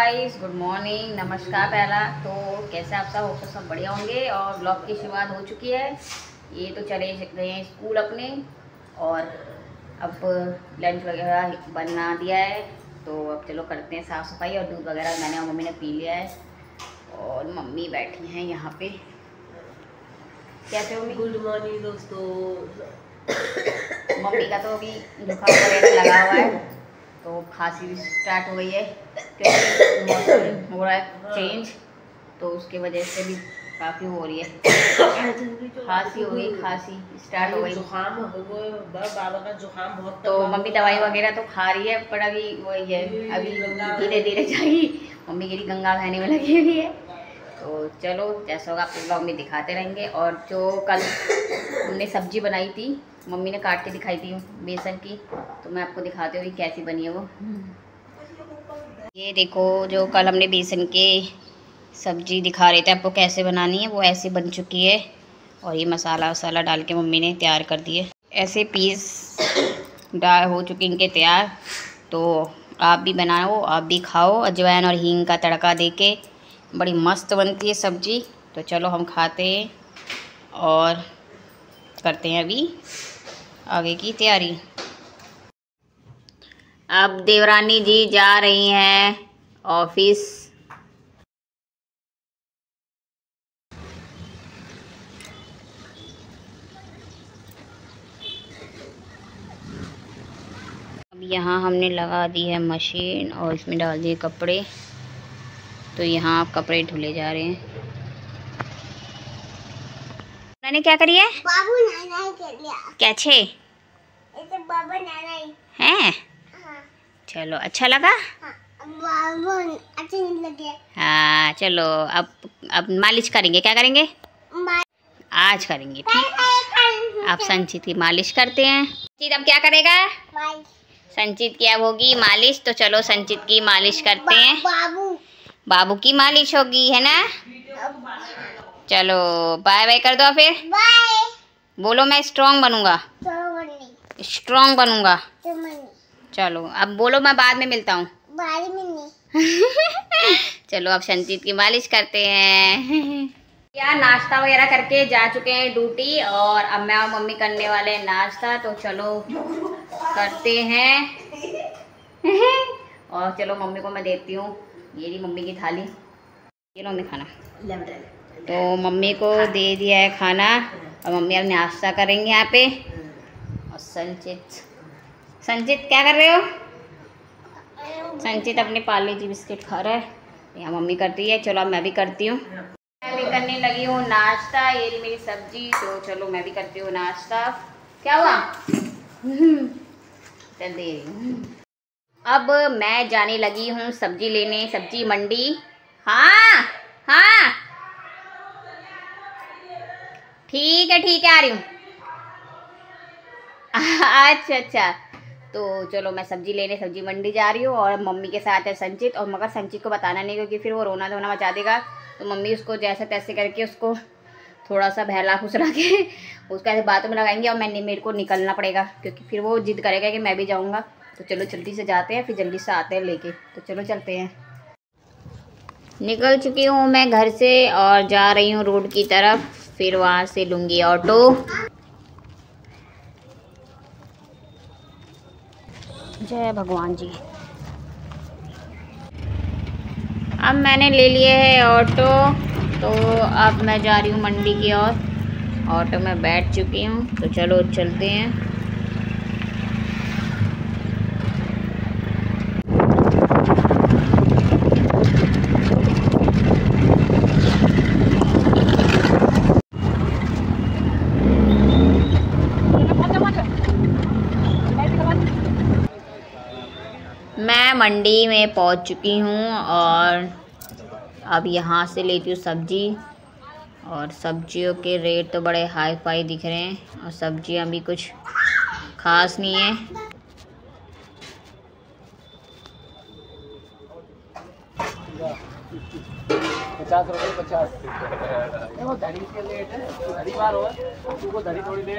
Guys, good morning, नमस्कार। पहला तो कैसे आप सब हो, सब बढ़िया होंगे। और ब्लॉग की शुरुआत हो चुकी है। ये तो चले गए हैं स्कूल अपने, और अब लंच वगैरह बना दिया है। तो अब चलो करते हैं साफ़ सफाई, और दूध वगैरह मैंने और मम्मी ने पी लिया है। और मम्मी बैठी हैं यहाँ पे। कैसे हो? गुड मॉर्निंग दोस्तों। मम्मी का तो अभी जुकाम वगैरह लगा हुआ है, तो खांसी भी स्टार्ट हो गई है क्योंकि मौसम हो रहा है चेंज, तो उसके वजह से भी काफ़ी हो रही है। खांसी हो गई, खांसी स्टार्ट हो गई, जुकाम हो गया, बाबा का जुकाम बहुत। तो मम्मी दवाई वगैरह तो खा रही है, पर अभी वही है, अभी धीरे धीरे जाएगी। मम्मी की गंगा बहने में लगी हुई है। तो चलो जैसा होगा आपको ब्लॉग में दिखाते रहेंगे। और जो कल हमने सब्जी बनाई थी, मम्मी ने काट के दिखाई थी बेसन की, तो मैं आपको दिखाती हूँ कैसी बनी है वो। ये देखो, जो कल हमने बेसन के सब्जी दिखा रहे थे आपको कैसे बनानी है, वो ऐसे बन चुकी है। और ये मसाला वसाला डाल के मम्मी ने तैयार कर दिए। ऐसे पीस हो चुके इनके तैयार। तो आप भी बनाओ, आप भी खाओ। अजवाइन और हींग का तड़का देके बड़ी मस्त बनती है सब्जी। तो चलो हम खाते हैं और करते हैं अभी आगे की तैयारी। अब देवरानी जी जा रही हैं ऑफिस। अब यहाँ हमने लगा दी है मशीन, और इसमें डाल दिए कपड़े। तो यहाँ आप कपड़े धुले जा रहे हैं। मैंने क्या करी है? बाबू नाना कर लिया। कैसे? ऐसे बाबा नाना हैं? हाँ। चलो, अच्छा लगा? हाँ। बाबू अच्छे नहीं लगे। हाँ चलो, अब मालिश करेंगे। क्या करेंगे? आज करेंगे, ठीक। आप संचित की मालिश करते हैं। संचित अब क्या करेगा? संचित की अब होगी मालिश। तो चलो संचित की मालिश करते हैं। बाबू की मालिश होगी, है ना? चलो बाय बाय कर दो फिर। बाय। बोलो मैं स्ट्रॉन्ग बनूंगा, स्ट्रॉन्ग बनूंगा। चलो अब बोलो मैं बाद में मिलता हूँ। बाद में नहीं। चलो अब संचित की मालिश करते हैं। यार नाश्ता वगैरह करके जा चुके हैं ड्यूटी, और अब मैं और मम्मी करने वाले हैं नाश्ता। तो चलो करते हैं। और चलो मम्मी को मैं देती हूँ, ये रही मम्मी की थाली। ये लो मम्मी खाना। तो मम्मी को दे दिया है खाना, और मम्मी अब नाश्ता करेंगे यहाँ पे। और संचित क्या कर रहे हो? संचित अपने पार्ले जी बिस्किट खा रहा है। यहाँ मम्मी करती है, चलो अब मैं भी करती हूँ। मैं भी करने लगी हूँ नाश्ता। ये रही मेरी सब्जी। तो चलो मैं भी करती हूँ नाश्ता। क्या हुआ? चल दे रही हूँ। अब मैं जाने लगी हूँ सब्जी लेने, सब्जी मंडी। हाँ हाँ ठीक है आ रही हूँ। अच्छा, तो चलो मैं सब्जी लेने सब्जी मंडी जा रही हूँ, और मम्मी के साथ है संचित। और मगर संचित को बताना नहीं, क्योंकि फिर वो रोना धोना मचा देगा। तो मम्मी उसको जैसे तैसे करके उसको थोड़ा सा बहला फुसला के उसका ऐसे बातों में लगाएंगे, और मेरे को निकलना पड़ेगा, क्योंकि फिर वो जिद करेगा कि मैं भी जाऊँगा। तो चलो जल्दी से जाते हैं, फिर जल्दी से आते हैं लेके। तो चलो चलते हैं। निकल चुकी हूँ मैं घर से, और जा रही हूँ रोड की तरफ। फिर वहाँ से लूँगी ऑटो। जय भगवान जी। अब मैंने ले लिए है ऑटो, तो अब मैं जा रही हूँ मंडी की ओर। ऑटो में बैठ चुकी हूँ, तो चलो चलते हैं। मैं मंडी में पहुंच चुकी हूं, और अब यहाँ से लेती हूँ सब्जी। और सब्जियों के रेट तो बड़े हाई फाई दिख रहे हैं, और सब्जियां भी कुछ खास नहीं है। धड़ी के लेट है, धड़ी बार हो तुमको धड़ी थोड़ी दे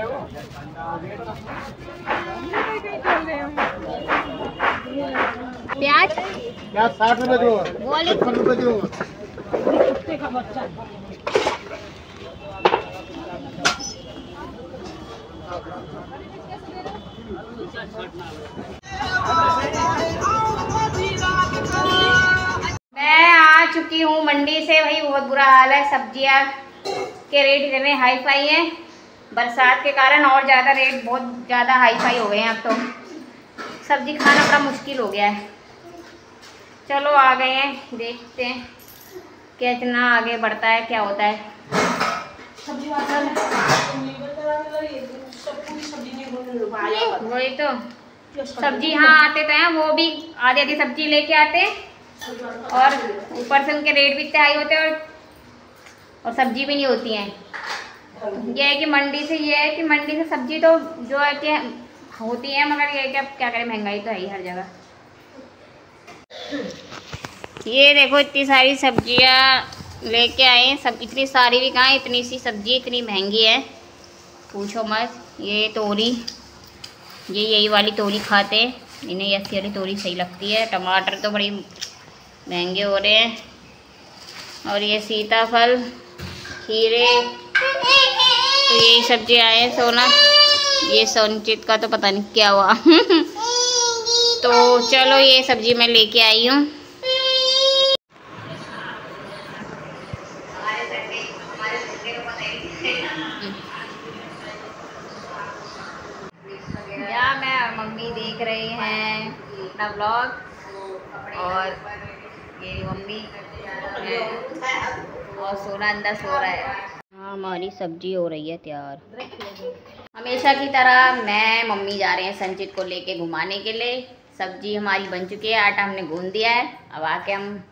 प्याज 60 रुपए दूंगा, बोले 55 रुपए दूंगा। मैं आ चुकी हूँ मंडी से। भाई बहुत बुरा हाल है, सब्जियाँ के रेट इतने हाई फाई हैं, बरसात के कारण और ज़्यादा रेट बहुत ज़्यादा हाई फाई हो गए हैं। अब तो सब्जी खाना बड़ा मुश्किल हो गया है। चलो आ गए हैं, देखते हैं कितना आगे बढ़ता है, क्या होता है। वही तो सब्जी, हाँ आते तो हैं, वो भी आधी आधी सब्जी लेके आते हैं और ऊपर से उनके रेट भी इतने हाई होते हैं और सब्जी भी नहीं होती हैं। ये है कि मंडी से, ये है कि मंडी से सब्जी तो जो है कि होती है, मगर ये है कि अब क्या करें, महंगाई तो है ही हर जगह। ये देखो इतनी सारी सब्जियां लेके आए, सब इतनी सारी भी कहाँ, इतनी सी सब्जी इतनी महंगी है, पूछो मत। ये तोरी, ये यही वाली तोरी खाते हैं, इन्हें ऐसी वाली तोरी सही लगती है। टमाटर तो बड़ी महंगे हो रहे हैं। और ये सीताफल, खीरे, तो यही सब्जी आए हैं। सोना, ये संचित का तो पता नहीं क्या हुआ तो चलो ये सब्जी मैं लेके आई हूँ। या मैं और मम्मी देख रहे हैं अपना व्लॉग, और ये मम्मी और सोना अंदर सो रहा है। हाँ हमारी सब्जी हो रही है तैयार। हमेशा की तरह मैं मम्मी जा रहे हैं संचित को लेके घुमाने के लिए। सब्जी हमारी बन चुकी है, आटा हमने गूंद दिया है, अब आके हम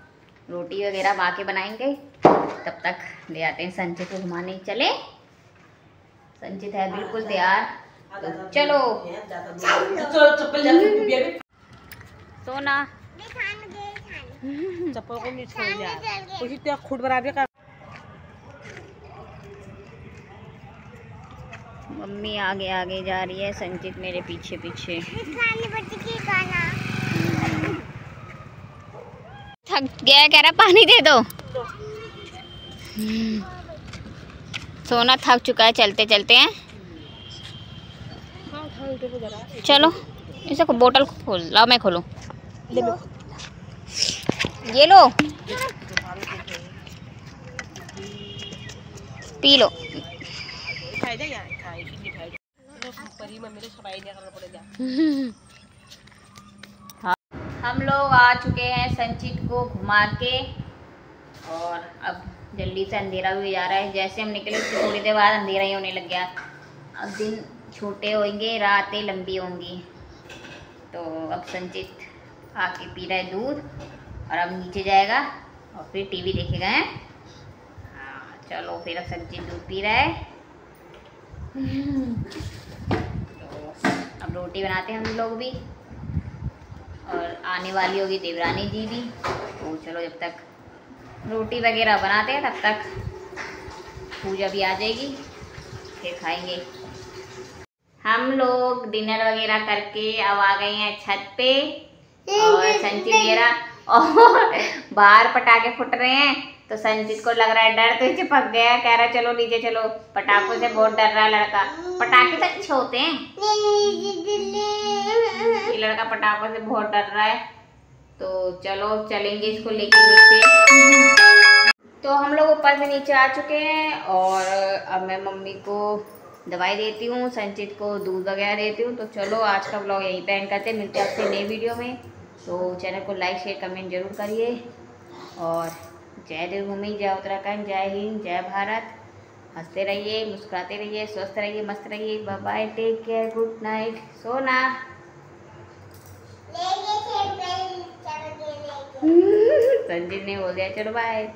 रोटी वगैरह आके बनाएंगे। तब तक ले आते हैं संचित को घुमाने। चले, संचित है बिल्कुल तैयार, तो चलो। सोना चप्पल को नहीं छोड़ जा, उसी तो खुद बराबर का। मम्मी आगे आगे जा रही है, संचित मेरे पीछे पीछे। थक गया, कह रहा पानी दे दो। सोना थक चुका है चलते चलते हैं। चलो इसे बोतल खोल लाओ, मैं खोलूं। ये लो पी लो। हम लोग आ चुके हैं संचित को घुमा के, और अब जल्दी से अंधेरा भी जा रहा है। जैसे हम निकले उसके थोड़ी देर बाद अंधेरा ही होने लग गया। अब दिन छोटे होंगे, रातें लंबी होंगी। तो अब संचित आके पी रहा है दूध, और अब नीचे जाएगा और फिर टीवी देखेगा। है हाँ चलो, फिर अब संचित दूध पी रहा है। तो अब रोटी बनाते हैं हम लोग भी, और आने वाली होगी देवरानी जी भी। तो चलो जब तक रोटी वगैरह बनाते हैं तब तक पूजा भी आ जाएगी, फिर खाएंगे। हम लोग डिनर वगैरह करके अब आ गए हैं छत पे, और संचित मेरा और बाहर पटाखे फुट रहे हैं। तो संचित को लग रहा है डर, तो चिपक गया, कह रहा है चलो नीचे चलो, पटाखों से बहुत डर रहा है लड़का। पटाखे तो अच्छे होते हैं, ये लड़का पटाखों से बहुत डर रहा है। तो चलो चलेंगे इसको लेके नीचे। तो हम लोग ऊपर से नीचे आ चुके हैं, और अब मैं मम्मी को दवाई देती हूँ, संचित को दूध वगैरह देती हूँ। तो चलो आज का व्लॉग यहीं पे एंड करते हैं, मिलते हैं आपसे नई वीडियो में। तो चैनल को लाइक शेयर कमेंट जरूर करिए, और जय देवभूमि, जय उत्तराखंड, जय हिंद, जय भारत। हंसते रहिए, मुस्कुराते रहिए, स्वस्थ रहिए, मस्त रहिए। Bye bye, take care, good night. Sona Sanjeet ने बोल दिया चलो बाय।